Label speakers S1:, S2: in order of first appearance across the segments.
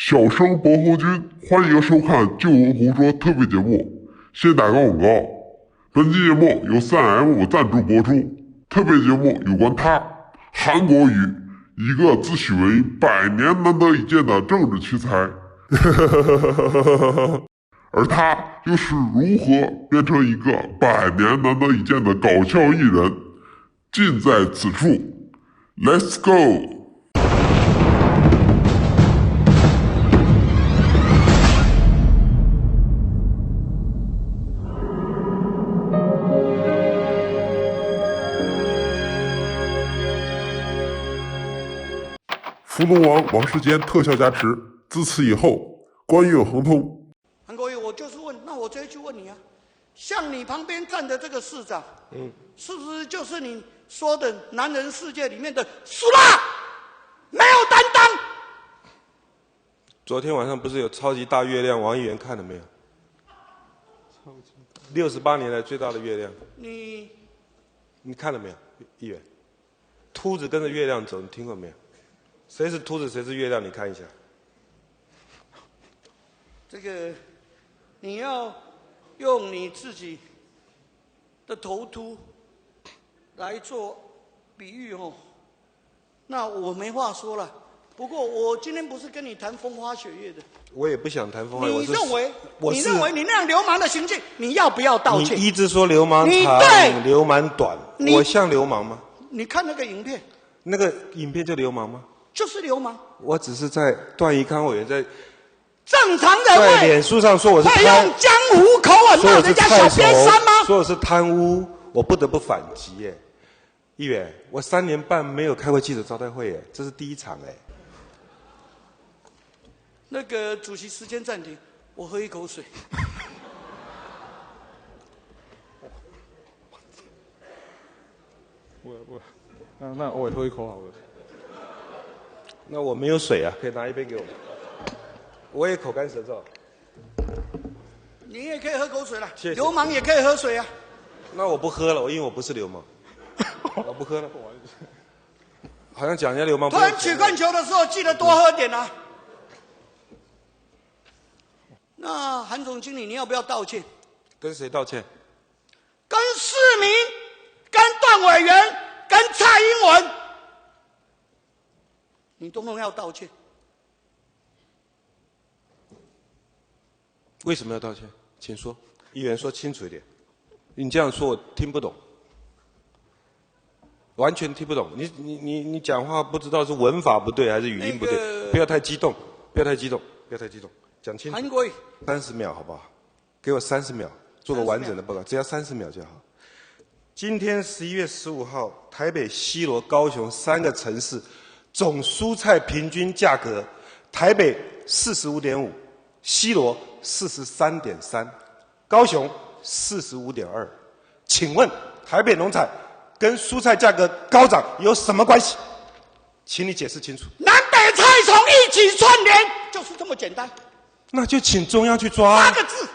S1: 小生薄荷君，欢迎收看《旧闻胡说》特别节目。先打个广告，本期节目由 3M 赞助播出。特别节目有关他，韩国瑜，一个自诩为100年难得一见的政治奇才，而他又是如何变成一个100年难得一见的搞笑艺人，尽在此处。Let's go！福龙王王世坚特效加持，自此以后官运亨通。
S2: 韩国瑜，我就是问，那我这一句问你啊，像你旁边站的这个市长，是不是就是你说的男人世界里面的苏拉，没有担当？
S3: 昨天晚上不是有超级大月亮，王议员看了没有？68年来最大的月亮，你看了没有，议员？秃子跟着月亮走，你听过没有？谁是秃子，谁是月亮？你看一下。
S2: 这个你要用你自己的头秃来做比喻哦，那我没话说了。不过我今天不是跟你谈风花雪月的，
S3: 我也不想谈风花雪月。
S2: 你认为你那样流氓的行径，你要不要道歉？
S3: 你一直说流氓长，流氓短，我像流氓吗？
S2: 你看那个影片，
S3: 那个影片就流氓吗？
S2: 就是流氓。
S3: 我只是在段宜康委员在
S2: 正常人
S3: 在脸书上说我是
S2: 会用江湖口吻骂人家小瘪三吗？
S3: 说我是贪污，我不得不反击耶。议员，我3年半没有开过记者招待会耶，这是第一场哎。
S2: 那个主席时间暂停，我喝一口水。
S4: 那我也喝一口好了。
S3: 那我没有水啊，可以拿一杯给我。我也口干舌燥。
S2: 你也可以喝口水了，
S3: 谢谢
S2: 流氓也可以喝水啊。
S3: 那我不喝了，因为我不是流氓，我不喝了。好像讲人家流氓。
S2: 突然曲棍球的时候，记得多喝点啊。那韩总经理，你要不要道歉？
S3: 跟谁道歉？
S2: 跟市民、跟段委员、跟蔡英文，你通通要道歉。
S3: 为什么要道歉？请说，议员说清楚一点。你这样说我听不懂，完全听不懂。你讲话不知道是文法不对还是语音不对，不要太激动，不要太激动，不要太激动，讲清楚。
S2: 韩国瑜
S3: 30秒好不好？给我30秒，做个完整的报告，只要30秒就好。今天11月15号，台北、西螺、高雄3个城市总蔬菜平均价格，台北45.5，西螺43.3，高雄45.2。请问台北农产跟蔬菜价格高涨有什么关系？请你解释清楚。
S2: 南北菜虫一起串联，就是这么简单。
S3: 那就请中央去抓。
S2: 8个字，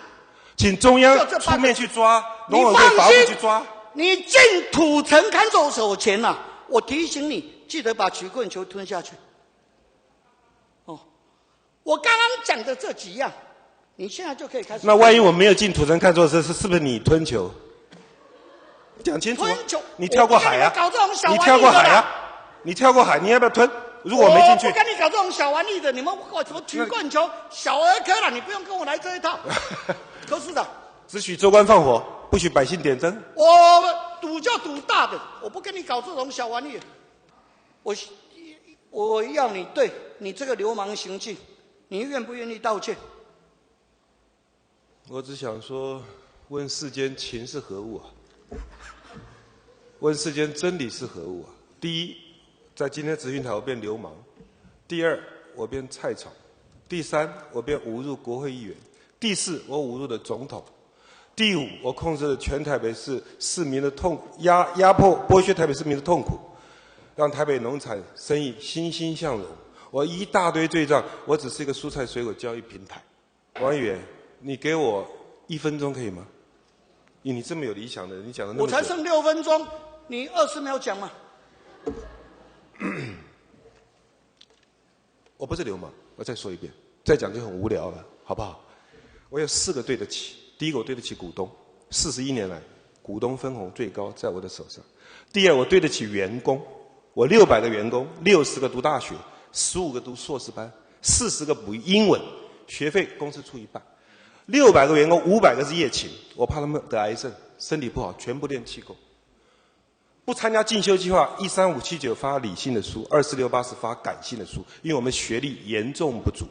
S3: 请中央出面去抓，农委会法务去抓。
S2: 你进土城看守所前啊，我提醒你，记得把曲棍球吞下去。哦，我刚刚讲的这几样，你现在就可以开始。
S3: 那万一我没有进土城看守所，是不是你吞球？讲清楚。
S2: 吞球，
S3: 你跳过海啊？
S2: 搞这种小玩意的。
S3: 你跳过海啊？你跳过海，你要不要吞？如果我没进去，
S2: 我不跟你搞这种小玩意的，你们搞什么曲棍球、小儿科了，你不用跟我来这一套。可是的，
S3: 只许州官放火，不许百姓点灯。
S2: 我赌就赌大的，我不跟你搞这种小玩意。我要你对你这个流氓行径，你愿不愿意道歉？
S3: 我只想说，问世间情是何物啊？问世间真理是何物啊？第一，在今天咨询台我变流氓；第二，我变菜草；第三，我变侮辱国会议员；第四，我侮辱了总统；第五，我控制了全台北市市民的压迫剥削台北市民的痛苦，让台北农产生意欣欣向荣。我一大堆罪状，我只是一个蔬菜水果交易平台。王议员，你给我1分钟可以吗？你这么有理想的，你讲的那么久，
S2: 我才剩6分钟，你20秒讲嘛。
S3: 我不是流氓，我再说一遍，再讲就很无聊了，好不好？我有4个对得起。第一个，我对得起股东，41年来股东分红最高在我的手上。第二，我对得起员工，我600个员工，60个读大学，15个读硕士班，40个补英文，学费公司出一半。600个员工，500个是夜勤，我怕他们得癌症，身体不好，全部练气功。不参加进修计划，13579发理性的书，2468是发感性的书，因为我们学历严重不足。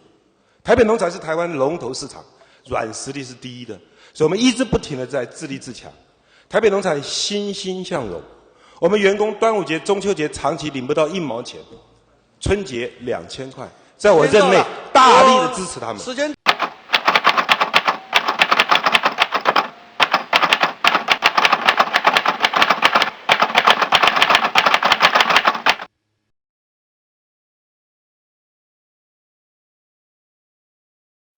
S3: 台北农产是台湾龙头市场，软实力是第一的，所以我们一直不停地在自立自强。台北农产欣欣向荣，我们员工端午节、中秋节长期领不到1毛钱，春节2000块，在我任内大力的支持他们。
S2: 时间。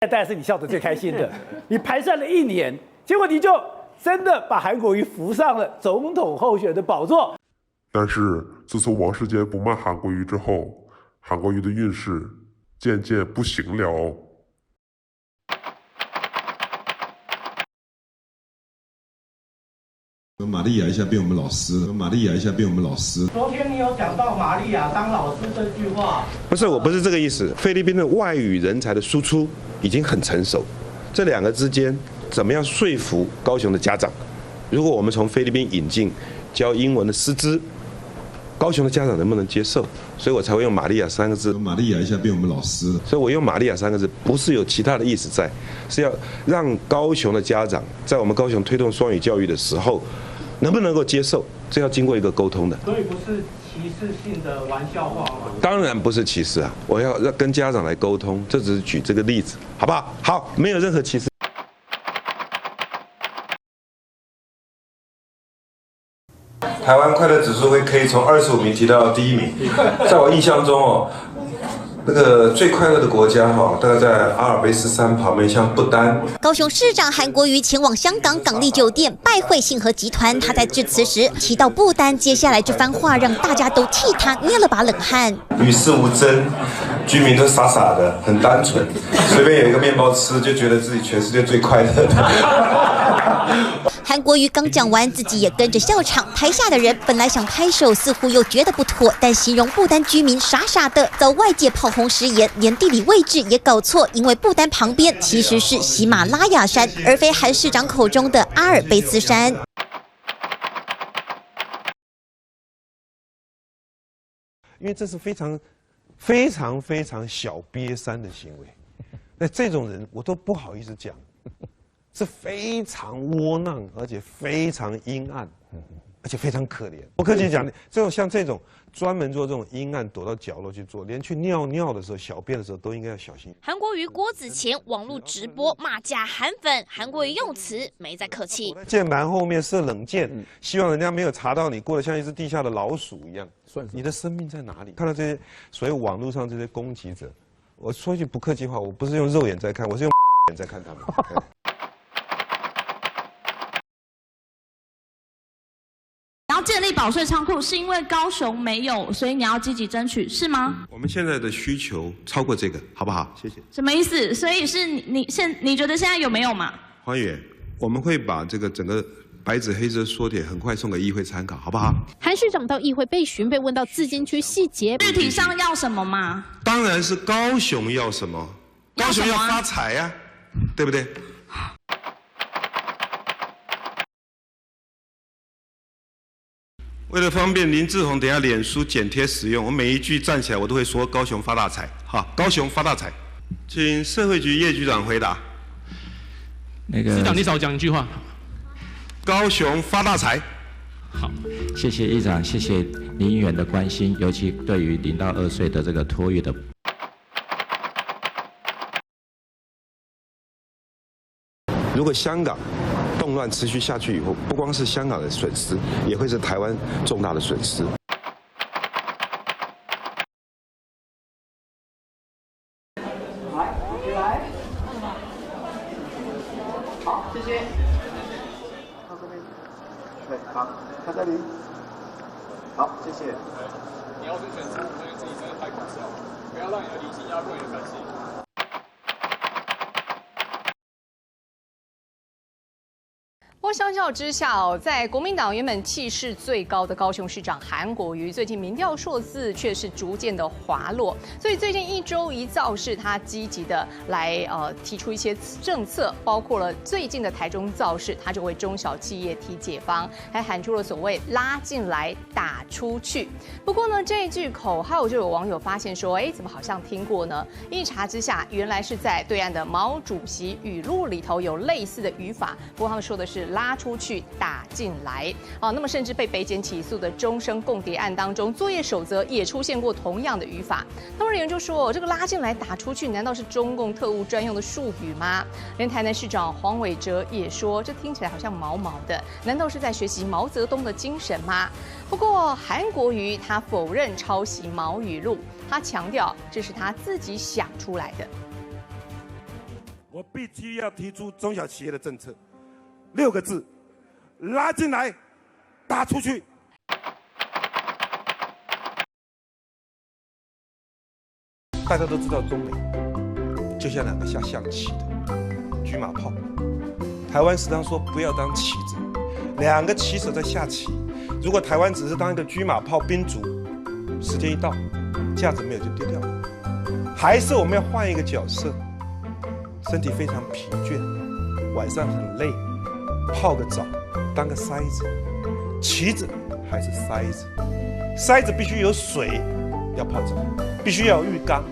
S5: 当然是你笑得最开心的。你盘算了1年，结果你就真的把韩国瑜扶上了总统候选的宝座。
S1: 但是自从王世坚不骂韩国瑜之后，韩国瑜的运势渐渐不行了哦。
S6: 玛利亚一下变我们老师，玛利亚一下变我们老师。
S5: 昨天你有讲到玛利亚当老师这句话，
S3: 不是，我不是这个意思。菲律宾的外语人才的输出已经很成熟，这2个之间怎么样说服高雄的家长？如果我们从菲律宾引进教英文的师资，高雄的家长能不能接受？所以我才会用玛利亚3个字。
S6: 玛利亚一下变我们老师，
S3: 所以我用玛利亚3个字，不是有其他的意思在，是要让高雄的家长在我们高雄推动双语教育的时候，能不能够接受？这要经过一个沟通的。
S5: 所以不是歧视性的玩笑话吗？
S3: 当然不是歧视啊！我要跟家长来沟通，这只是举这个例子，好不好？好，没有任何歧视。台湾快乐指数可以从25名提到第1名，在我印象中哦，那个最快乐的国家哈，大概在阿尔卑斯山旁边，像不丹。
S7: 高雄市长韩国瑜前往香港港丽酒店拜会信和集团，他在致辞时提到不丹，接下来这番话让大家都替他捏了把冷汗。
S3: 与世无争，居民都傻傻的，很单纯，随便有一个面包吃，就觉得自己全世界最快乐的。
S7: 韩国瑜刚讲完，自己也跟着笑场。台下的人本来想拍手，似乎又觉得不妥，但形容不丹居民傻傻的，遭外界炮轰失言，连地理位置也搞错，因为不丹旁边其实是喜马拉雅山，而非韩市长口中的阿尔卑斯山。
S3: 因为这是非常小瘪三的行为，那这种人我都不好意思讲。是非常窝囊，而且非常阴暗，而且非常可怜。不客气讲，像这种专门做这种阴暗，躲到角落去做，连去尿尿的时候、小便的时候都应该要小心。
S8: 韩国瑜郭子乾网络直播骂假韩粉，韩国瑜用词没再客气。
S3: 键盘后面设冷箭，希望人家没有查到你，过得像一只地下的老鼠一样。你的生命在哪里？看到这些所有网络上这些攻击者，我说句不客气话，我不是用肉眼在看，我是用眼在看他们。
S9: 建立保税仓库是因为高雄没有，所以你要积极争取，是吗？
S3: 我们现在的需求超过这个，好不好？谢谢。
S9: 什么意思？所以是你觉得现在有没有嘛？
S3: 黄委员，我们会把这个整个白纸黑字缩帖很快送给议会参考，好不好？
S10: 韩市长到议会备询，被问到资金区细节，
S9: 具体上要什么吗？
S3: 当然是高雄要什么，高雄要发财呀，对不对？为了方便林志宏等下脸书剪贴使用，我每一句站起来我都会说高雄发大财，好，高雄发大财。请社会局叶局长回答。
S11: 市长，你少讲一句话。
S3: 高雄发大财。
S11: 好，谢谢议长，谢谢林议员的关心，尤其对于0到2岁的这个托育的。
S3: 如果香港动乱持续下去以后，不光是香港的损失，也会是台湾重大的损失。
S5: 来，好，谢谢。到这边，对，好，看这里，好，谢谢。你要是选出，所以自己真的太搞笑，不要让你的理性压过你的感性。
S12: 过相较之下在国民党原本气势最高的高雄市长韩国瑜，最近民调数字却是逐渐的滑落。所以最近1周1造势，他积极的来提出一些政策，包括了最近的台中造势，他就为中小企业提解方，还喊出了所谓拉进来打出去。不过呢，这一句口号就有网友发现说，怎么好像听过呢？一查之下，原来是在对岸的毛主席语录里头有类似的语法，不过他们说的是拉出去打进来。那么甚至被北检起诉的终身共谍案当中，作业守则也出现过同样的语法。那么有人就说，这个拉进来打出去，难道是中共特务专用的术语吗？连台南市长黄伟哲也说，这听起来好像毛毛的，难道是在学习毛泽东的精神吗？不过韩国瑜他否认抄袭毛语录，他强调这是他自己想出来的。
S3: 我必须要提出中小企业的政策，6个字：拉进来，打出去。大家都知道，中美就像2个下象棋的车马炮。台湾时常说不要当棋子，2个棋手在下棋。如果台湾只是当一个车马炮兵卒，时间一到，架子没有就跌掉了。还是我们要换一个角色，身体非常疲倦，晚上很累，泡个澡，当个筛子。棋子还是筛子？筛子必须有水，要泡澡，必须要有浴缸，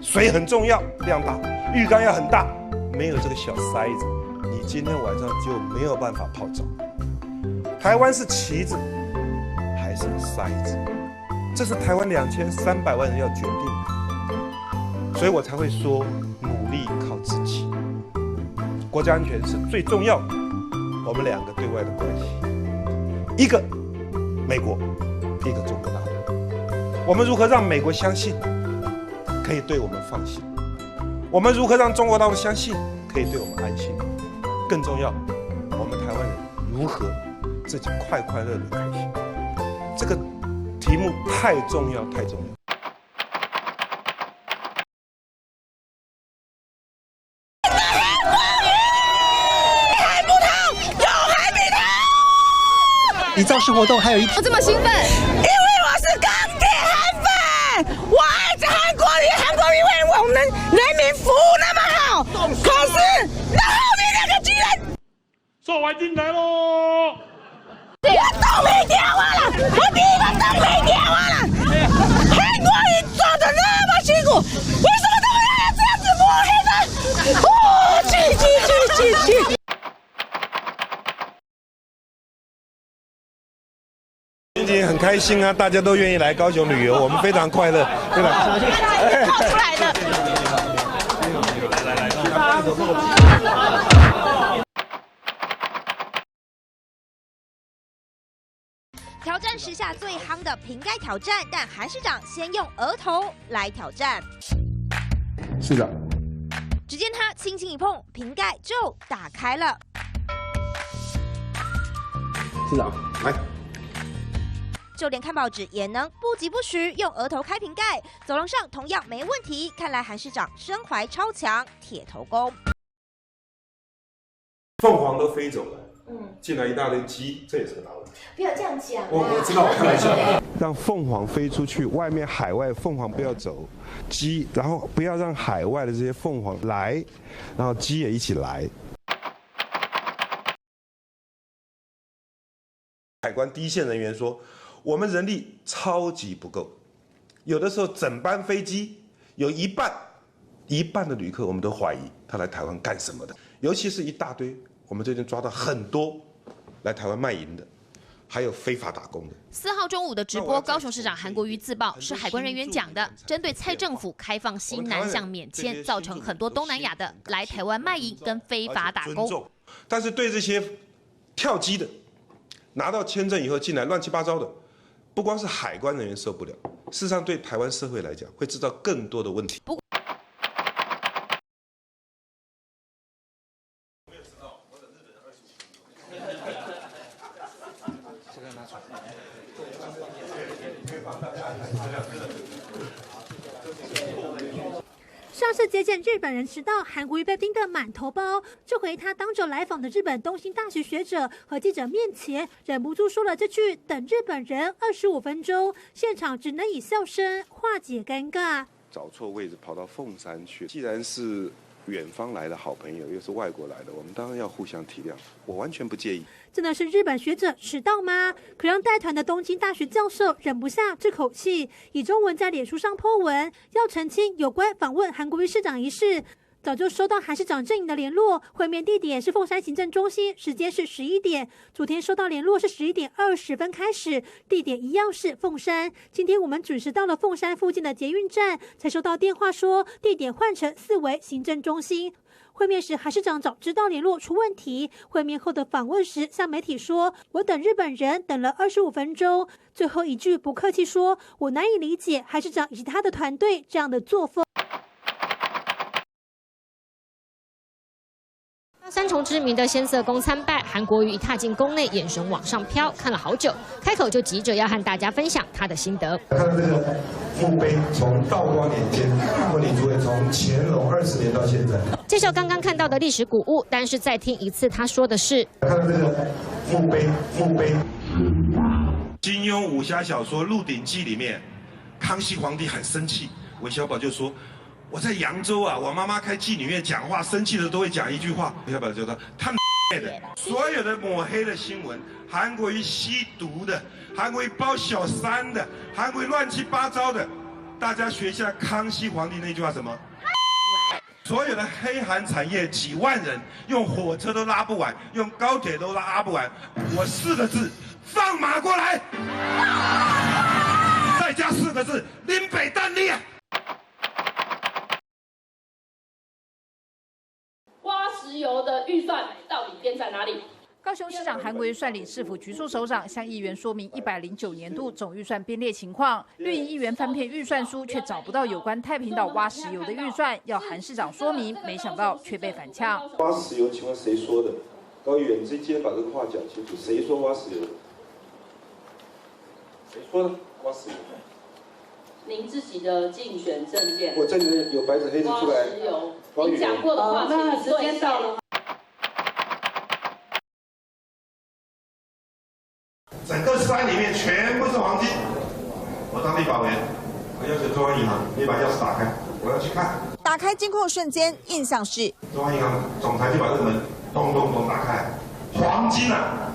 S3: 水很重要，量大，浴缸要很大。没有这个小筛子，你今天晚上就没有办法泡澡。台湾是棋子还是筛子？这是台湾2300万人要决定的，所以我才会说努力靠自己。国家安全是最重要的，我们2个对外的关系，一个美国，一个中国大陆。我们如何让美国相信可以对我们放心？我们如何让中国大陆相信可以对我们安心？更重要，我们台湾人如何自己快快乐乐开心？这个题目太重要，太重要。
S13: 你造势活动还有
S14: 我这么兴奋，因为我是钢铁韩粉，我爱着韩国瑜，韩国瑜为我们人民服务那么好，可是那后面2个居然
S15: 说完进来喽！
S14: 我都没掉了，我第一个都没掉了，韩国瑜做的那么辛苦，为什么他们要这样子抹黑呢？气！
S3: 今天很开心啊，大家都愿意来高雄旅游，我们非常快乐，对吧？
S14: 靠出来的。
S7: 挑战时下最夯的瓶盖挑战，但韩市长先用额头来挑战。
S4: 市长，
S7: 只见他轻轻一碰，瓶盖就打开了。
S4: 市长，来。
S7: 就连看报纸也能不疾不徐用额头开瓶盖，走廊上同样没问题。看来韩市长身怀超强，铁头功。
S3: 凤凰都飞走了，进来一大堆鸡，这也是个大问题。
S16: 不要这样讲。
S3: 我知道，我开玩笑。让凤凰飞出去，外面海外凤凰不要走，鸡，然后不要让海外的这些凤凰来，然后鸡也一起来。海关第一线人员说，我们人力超级不够，有的时候整班飞机有一半的旅客，我们都怀疑他来台湾干什么的，尤其是一大堆，我们最近抓到很多来台湾卖淫的，还有非法打工的。
S8: 4号中午的直播，高雄市长韩国瑜自曝是海关人员讲的，针对蔡政府开放西南向免签，造成很多东南亚的来台湾卖淫跟非法打工。
S3: 但是对这些跳机的，拿到签证以后进来乱七八糟的，不光是海关人员受不了，事实上对台湾社会来讲会制造更多的问题。
S16: 市上次接见日本人迟到，韩国瑜被盯得满头包。这回他当着来访的日本东兴大学学者和记者面前，忍不住说了这句“等日本人25分钟”，现场只能以笑声化解尴尬。
S17: 找错位置跑到凤山去，既然是远方来的好朋友，又是外国来的，我们当然要互相体谅，我完全不介意。
S16: 真的是日本学者迟到吗？可让带团的东京大学教授忍不下这口气，以中文在脸书上po文，要澄清有关访问韩国瑜市长一事。早就收到韩市长阵营的联络，会面地点是凤山行政中心，时间是11点。昨天收到联络是11点20分开始，地点一样是凤山。今天我们准时到了凤山附近的捷运站，才收到电话说地点换成4维行政中心。会面时，韩市长早知道联络出问题。会面后的访问时，向媒体说：“我等日本人等了25分钟。”最后一句不客气说：“我难以理解韩市长以及他的团队这样的作风。”
S18: 三重知名的仙色宫参拜，韩国瑜一踏进宫内，眼神往上飘，看了好久，开口就急着要和大家分享他的心得。
S19: 看到这个墓碑，从道光年间，问李主委从乾隆20年到现在，
S18: 介绍刚刚看到的历史古物，但是再听一次他说的是：
S19: 看到这个墓碑。
S20: 金庸武侠小说《鹿鼎记》里面，康熙皇帝很生气，韦小宝就说。我在扬州啊，我妈妈开妓女院讲话，生气的都会讲一句话。韦小宝就说：“他的所有的抹黑的新闻，韩国瑜吸毒的，韩国瑜包小三的，韩国瑜乱七八糟的，大家学一下康熙皇帝那句话什么？所有的黑韩产业几万人，用火车都拉不完，用高铁都拉不完。我4个字：放马过来！再加4个字：林北蛋力啊！”
S21: 挖石油的预算到底编在哪里？
S22: 高雄市长韩国瑜率领市府局处首长向议员说明109年度总预算编列情况，绿营议员翻遍预算书，却找不到有关太平岛挖石油的预算，要韩市长说明，没想到却被反呛。
S17: 挖石油，请问谁说的？高议员，你直接把这个话讲清楚，谁说挖石油？谁说的挖石油？
S21: 您自己的竞选政见，
S17: 我这里有白纸黑字出来。
S21: 挖石油，你讲过的话，那时间到了。
S20: 整个山里面全部是黄金。我当立法委员，我要求中央银行，你把钥匙打开，我要去看。
S23: 打开金库瞬间，印象是
S20: 中央银行总裁就把这个门咚咚咚打开，黄金啊，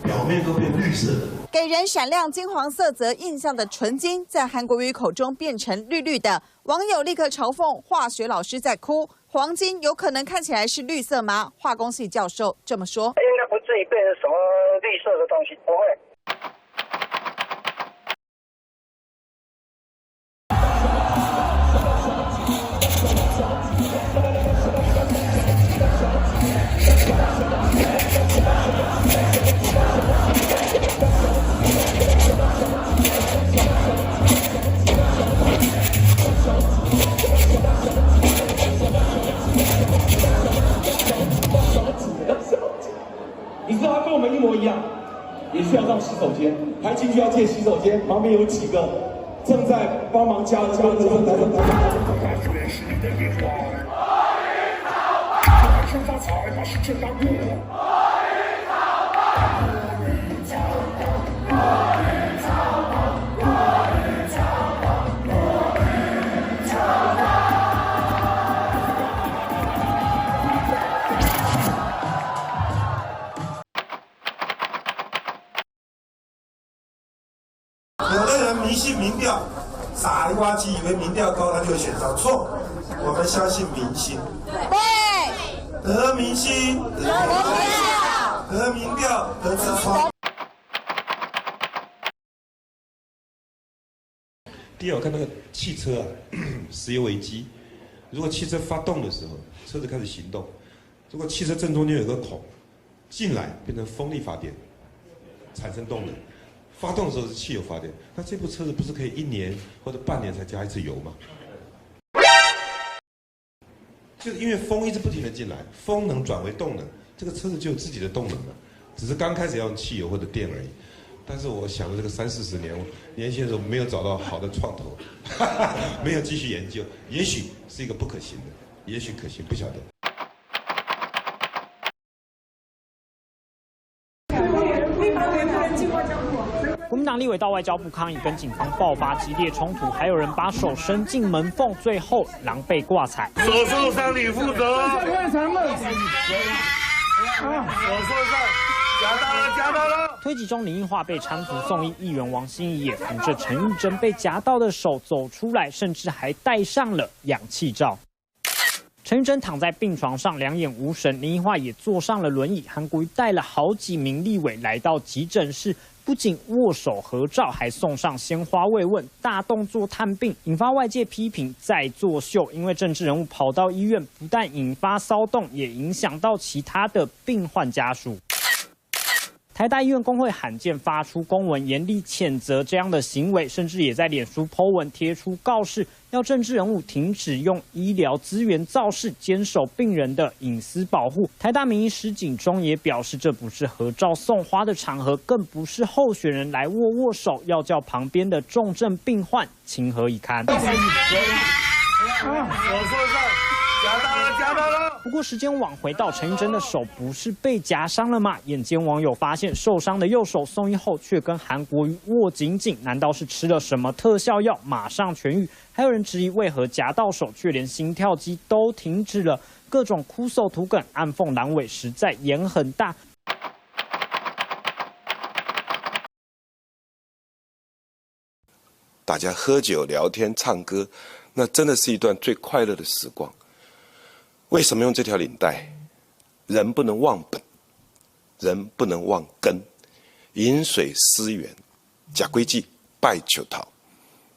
S20: 表面都变绿色的。
S23: 给人闪亮金黄色泽印象的纯金，在韩国瑜口中变成绿绿的，网友立刻嘲讽化学老师在哭。黄金有可能看起来是绿色吗？化工系教授这么说：
S24: 应该不至于变成什么绿色的东西，不会。
S15: 你知道他跟我们一模一样，也需要上洗手间，还进去要借洗手间，旁边有几个正在帮忙加热。
S20: 有的人迷信民调，傻里呱唧，以为民调高他就选上，错。我们相信民心。
S23: 对，
S20: 得民心，得民调，得民调，得痔疮。第二，我看那个汽车啊，石油危机。如果汽车发动的时候，车子开始行动；如果汽车正中间有个孔，进来变成风力发电，产生动能。发动的时候是汽油发电，那这部车子不是可以1年或者半年才加一次油吗？就是因为风一直不停的进来，风能转为动能，这个车子就有自己的动能了，只是刚开始要用汽油或者电而已。
S3: 但是我想了这个30-40年，年轻的时候没有找到好的创投，没有继续研究，也许是一个不可行的，也许可行，不晓得。
S1: 国民党立委到外交部抗议，跟警方爆发激烈冲突，还有人把手伸进门缝，最后狼狈挂彩。
S2: 手受伤你负责。手受伤，夹到了。
S1: 推挤中，林奕华被搀扶送医，议员王心怡也扶着陈玉珍被夹到的手走出来，甚至还戴上了氧气罩。陈玉珍躺在病床上，两眼无神。林奕华也坐上了轮椅。韩国瑜带了好几名立委来到急诊室，不仅握手合照，还送上鲜花慰问，大动作探病，引发外界批评在作秀。因为政治人物跑到医院，不但引发骚动，也影响到其他的病患家属。台大医院工会罕见发出公文，严厉谴责这样的行为，甚至也在脸书 po 文贴出告示，要政治人物停止用医疗资源造势，坚守病人的隐私保护。台大名医师景忠也表示，这不是合照送花的场合，更不是候选人来握握手，要叫旁边的重症病患情何以堪。夹到了。不过时间往回到陈玉珍的手，不是被夹伤了吗？眼尖网友发现，受伤的右手送医后却跟韩国瑜握紧紧，难道是吃了什么特效药马上痊愈？还有人质疑，为何夹到手却连心跳机都停止了？各种哭诉图梗暗讽蓝委实在眼很大。
S17: 大家喝酒、聊天、唱歌，那真的是一段最快乐的时光。为什么用这条领带？人不能忘本，人不能忘根。饮水思源，假规矩，拜求桃。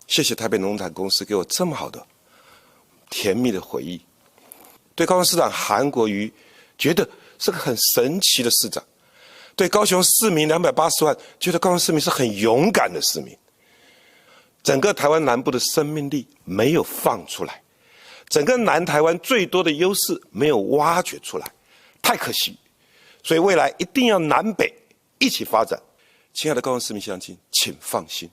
S17: 谢谢台北农产公司给我这么好的甜蜜的回忆。对高雄市长韩国瑜，觉得是个很神奇的市长。对高雄市民280万，觉得高雄市民是很勇敢的市民。整个台湾南部的生命力没有放出来，整个南台湾最多的优势没有挖掘出来，太可惜。所以未来一定要南北一起发展。亲爱的高雄市民乡亲，请放心，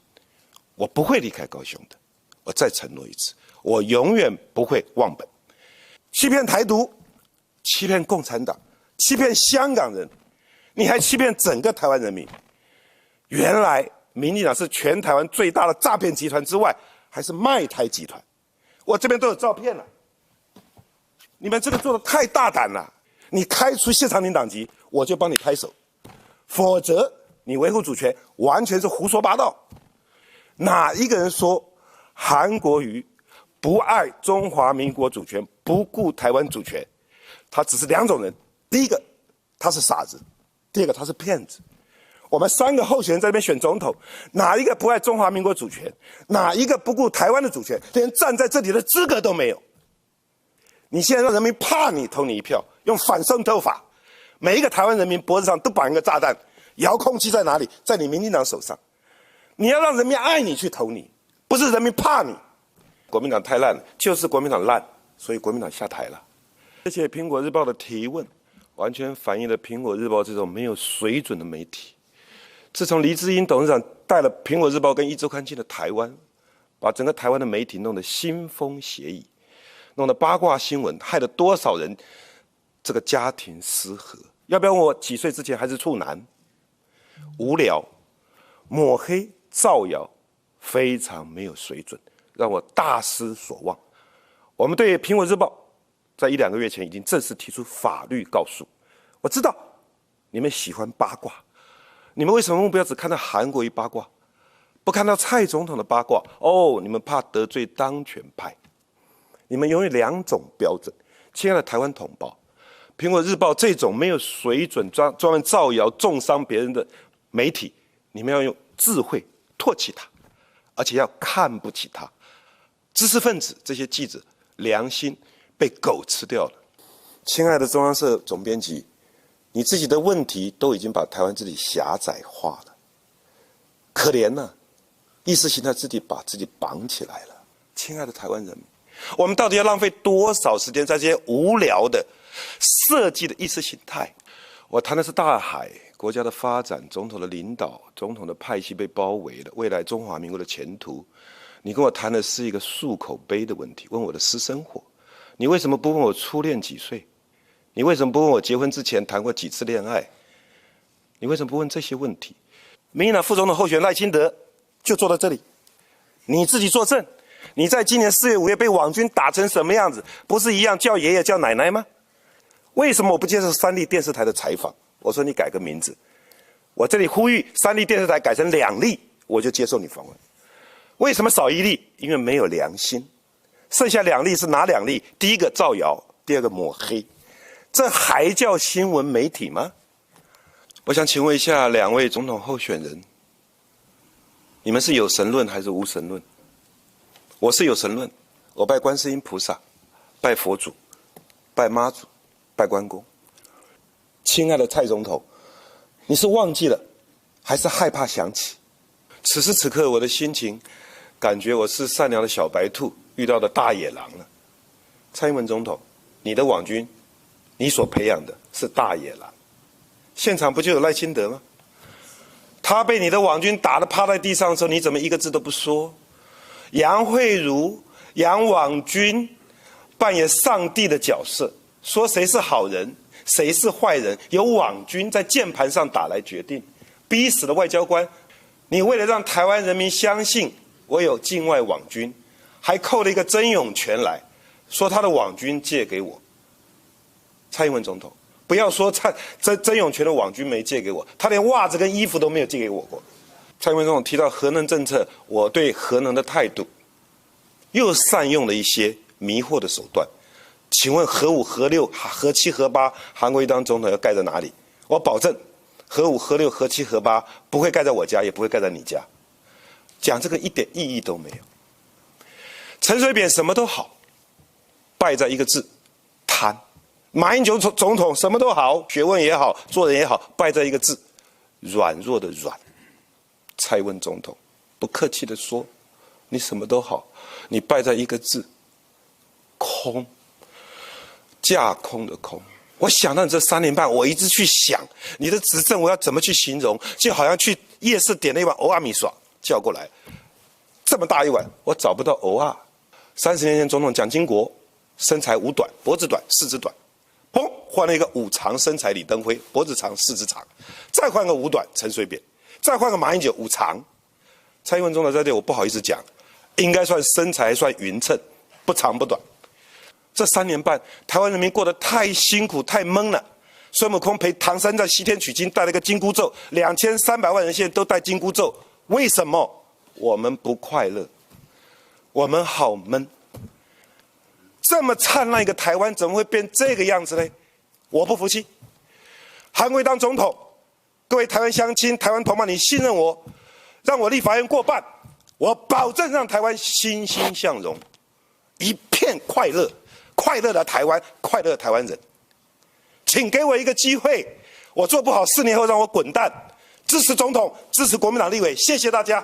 S17: 我不会离开高雄的。我再承诺一次，我永远不会忘本。欺骗台独，欺骗共产党，欺骗香港人，你还欺骗整个台湾人民。原来民进党是全台湾最大的诈骗集团之外，还是卖台集团。我这边都有照片了。你们这个做的太大胆了，你开除谢长廷党籍，我就帮你拍手；否则你维护主权完全是胡说八道。哪一个人说韩国瑜不爱中华民国主权，不顾台湾主权？他只是两种人：第一个他是傻子，第二个他是骗子。我们3个候选人在那边选总统，哪一个不爱中华民国主权？哪一个不顾台湾的主权？连站在这里的资格都没有。你现在让人民怕你，投你一票，用反渗透法，每一个台湾人民脖子上都绑一个炸弹，遥控器在哪里？在你民进党手上。你要让人民爱你去投你，不是人民怕你。国民党太烂了，就是国民党烂，所以国民党下台了。而且苹果日报的提问，完全反映了苹果日报这种没有水准的媒体。自从黎智英董事长带了苹果日报跟一周刊进了台湾，把整个台湾的媒体弄得腥风血雨，弄得八卦新闻，害了多少人这个家庭失和。要不要问我几岁之前还是处男？无聊、抹黑、造谣，非常没有水准，让我大失所望。我们对苹果日报在1-2个月前已经正式提出法律告诉。我知道你们喜欢八卦，你们为什么目标只看到韩国瑜八卦，不看到蔡总统的八卦？哦，你们怕得罪当权派。你们拥有2种标准。亲爱的台湾同胞，苹果日报这种没有水准、专门造谣、重伤别人的媒体，你们要用智慧唾弃它，而且要看不起它。知识分子这些记者良心被狗吃掉了。亲爱的中央社总编辑，你自己的问题都已经把台湾自己狭窄化了，可怜呐！意识形态自己把自己绑起来了。亲爱的台湾人民，我们到底要浪费多少时间在这些无聊的设计的意识形态？我谈的是大海，国家的发展、总统的领导、总统的派系被包围了，未来中华民国的前途，你跟我谈的是一个漱口杯的问题，问我的私生活。你为什么不问我初恋几岁？你为什么不问我结婚之前谈过几次恋爱？你为什么不问这些问题？民进党副总统候选人赖清德就坐在这里，你自己作证。你在今年4月、5月被网军打成什么样子？不是一样叫爷爷叫奶奶吗？为什么我不接受3立电视台的采访？我说你改个名字，我这里呼吁3立电视台改成2立，我就接受你访问。为什么少1立？因为没有良心。剩下2立是哪2立？第一个造谣，第二个抹黑，这还叫新闻媒体吗？我想请问一下2位总统候选人，你们是有神论还是无神论？我是有神论，我拜观世音菩萨，拜佛祖，拜妈祖，拜关公。亲爱的蔡总统，你是忘记了，还是害怕想起？此时此刻我的心情，感觉我是善良的小白兔遇到的大野狼了。蔡英文总统，你的网军，你所培养的是大野狼。现场不就有赖清德吗？他被你的网军打得趴在地上的时候，你怎么一个字都不说？杨慧如、杨网军扮演上帝的角色，说谁是好人，谁是坏人，由网军在键盘上打来决定，逼死了外交官。你为了让台湾人民相信我有境外网军，还扣了一个曾永权来，说他的网军借给我。蔡英文总统，不要说曾永权的网军没借给我，他连袜子跟衣服都没有借给我过。蔡英文总统提到核能政策，我对核能的态度又善用了一些迷惑的手段。请问核5、核6、核7、核8，韩国瑜当总统要盖在哪里？我保证，核5、核6、核7、核8不会盖在我家，也不会盖在你家。讲这个一点意义都没有。陈水扁什么都好，败在一个字：贪。马英九总统什么都好，学问也好，做人也好，败在一个字：软弱的软。蔡英文总统，不客气的说，你什么都好，你败在一个字：空。架空的空。我想到你这3年半，我一直去想你的执政我要怎么去形容，就好像去夜市点了一碗蚵仔米爽叫过来，这么大一碗，我找不到蚵仔。30年前总统蒋经国身材5短，脖子短，四肢短，砰，换了一个5长身材李登辉，脖子长，四肢长，再换个5短陈水扁，再换个马英九5长。蔡英文总统在这里我不好意思讲，应该算身材算匀称，不长不短。这3年半，台湾人民过得太辛苦、太闷了。孙悟空陪唐三藏西天取经，带了个紧箍咒，2300万人现在都戴紧箍咒，为什么我们不快乐？我们好闷。这么灿烂一个台湾，怎么会变这个样子呢？我不服气。韩国瑜当总统，各位台湾乡亲、台湾同胞，你信任我，让我立法院过半，我保证让台湾欣欣向荣，一片快乐。快乐的台湾，快乐的台湾人，请给我一个机会，我做不好4年后让我滚蛋。支持总统，支持国民党立委，谢谢大家。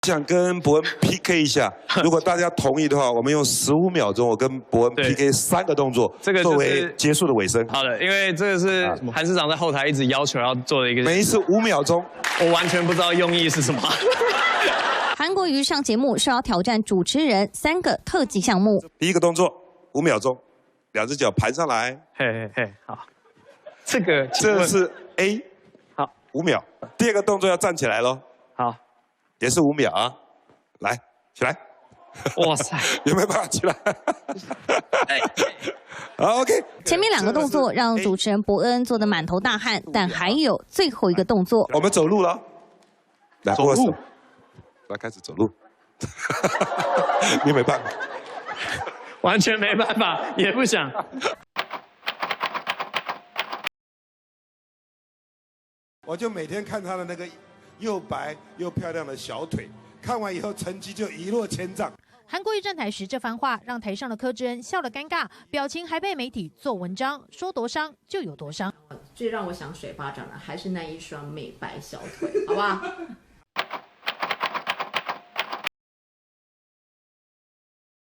S17: 想跟伯恩 PK 一下，如果大家同意的话，我们用15秒钟，我跟伯恩 PK 3个动作，
S6: 这个
S17: 作为结束的尾声。
S6: 好的，因为这个是韩市长在后台一直要求要做的一个，
S17: 每一次5秒钟，
S6: 我完全不知道用意是什么。
S7: 韩国瑜上节目是要挑战主持人3个特技项目。
S17: 第一个动作5秒钟，2只脚盘上来，
S6: 嘿嘿嘿，好，这
S17: 是 A，
S6: 好
S17: ，5秒。第二个动作要站起来咯，
S6: 好，
S17: 也是5秒啊，来，起来。
S6: 哇塞，
S17: 有没有办法起来？好 ，OK。
S7: 前面2个动作让主持人伯恩做得满头大汗，但还有最后一个动作。
S17: 我们走路了，来握手。来开始走路，你没办法，
S6: 完全没办法，也不想。
S3: 我就每天看他的那个又白又漂亮的小腿，看完以后成绩就一落千丈。
S22: 韩国瑜站台时这番话让台上的柯志恩笑得尴尬，表情还被媒体做文章，说多伤就有多伤。
S9: 最让我想甩巴掌的还是那一双美白小腿，好不好？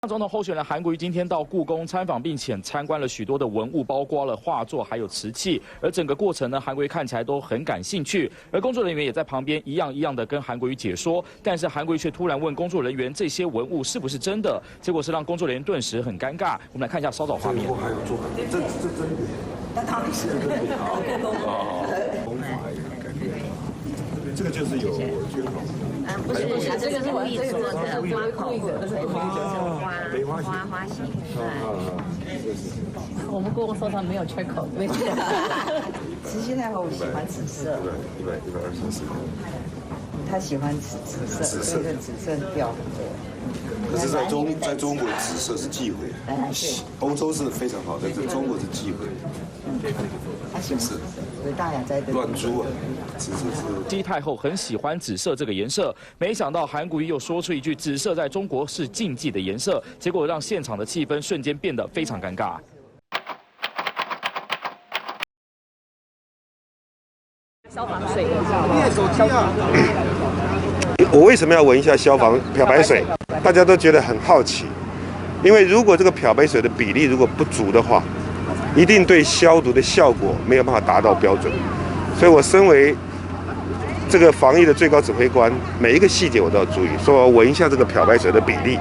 S5: 总统候选人韩国瑜今天到故宫参访，并且参观了许多的文物，包括了画作还有瓷器。而整个过程呢，韩国瑜看起来都很感兴趣，而工作人员也在旁边一样一样的跟韩国瑜解说。但是韩国瑜却突然问工作人员这些文物是不是真的，结果是让工作人员顿时很尴尬。我们来看一下稍早画面。
S3: 还有做这真的？
S14: 那当然是
S3: 这个就是有捐款。
S14: 不是，这个是我自己做的花型。我们故宫收藏没有缺口，没有。慈禧太后喜欢紫色
S3: 124。
S14: 她喜欢紫色，所以紫色调很多。
S3: 可是在中国，紫色是忌讳，欧洲是非常好，但是中国是忌讳。
S14: 他喜欢紫色，所以大雅斋的
S3: 乱珠啊，紫色是。
S5: 慈禧太后很喜欢紫色这个颜色，没想到韩国瑜又说出一句紫色在中国是禁忌的颜色，结果让现场的气氛瞬间变得非常尴尬。
S14: 消防水，
S3: 我为什么要闻一下漂白水？大家都觉得很好奇，因为如果这个漂白水的比例如果不足的话，一定对消毒的效果没有办法达到标准。所以我身为这个防疫的最高指挥官，每一个细节我都要注意。说闻一下这个漂白水的比例，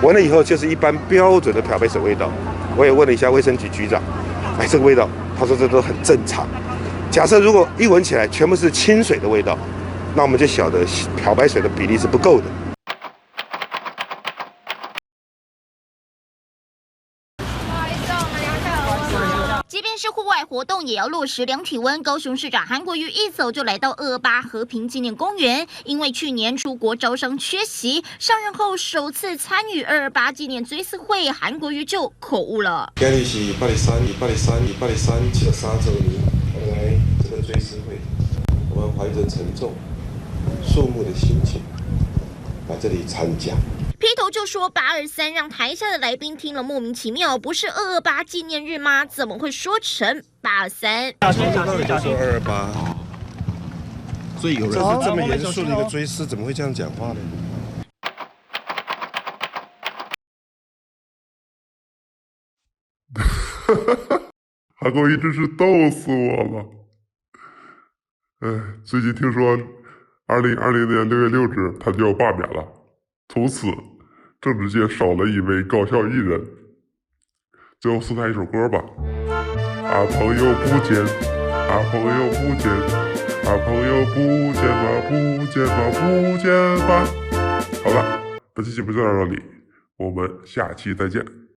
S3: 闻了以后就是一般标准的漂白水味道。我也问了一下卫生局局长，这个味道，他说这都很正常。假设如果一闻起来全部是清水的味道，那我们就晓得漂白水的比例是不够的。
S7: 即便是户外活动，也要落实量体温。高雄市长韩国瑜一走就来到228和平纪念公园，因为去年出国招商缺席，上任后首次参与228纪念追思会，韩国瑜就口误了。
S3: 今日是1237杀周年，来这个追思会，我们怀着沉重、肃穆的心情来这里参加。
S7: 劈头就说823，让台下的来宾听了莫名其妙，不是228纪念日吗？怎么会说成823？
S3: 到底就说228，所以有人这是这么严肃的一个追思，怎么会这样讲话呢？
S10: 韩国瑜真是逗死我了！最近听说2020年6月6日他就要罢免了，从此政治界少了一位搞笑艺人。最后送他一首歌吧，朋友不见，朋友不见，朋友不见吧，不见吧，不见吧。好了，本期节目就到这里，我们下期再见。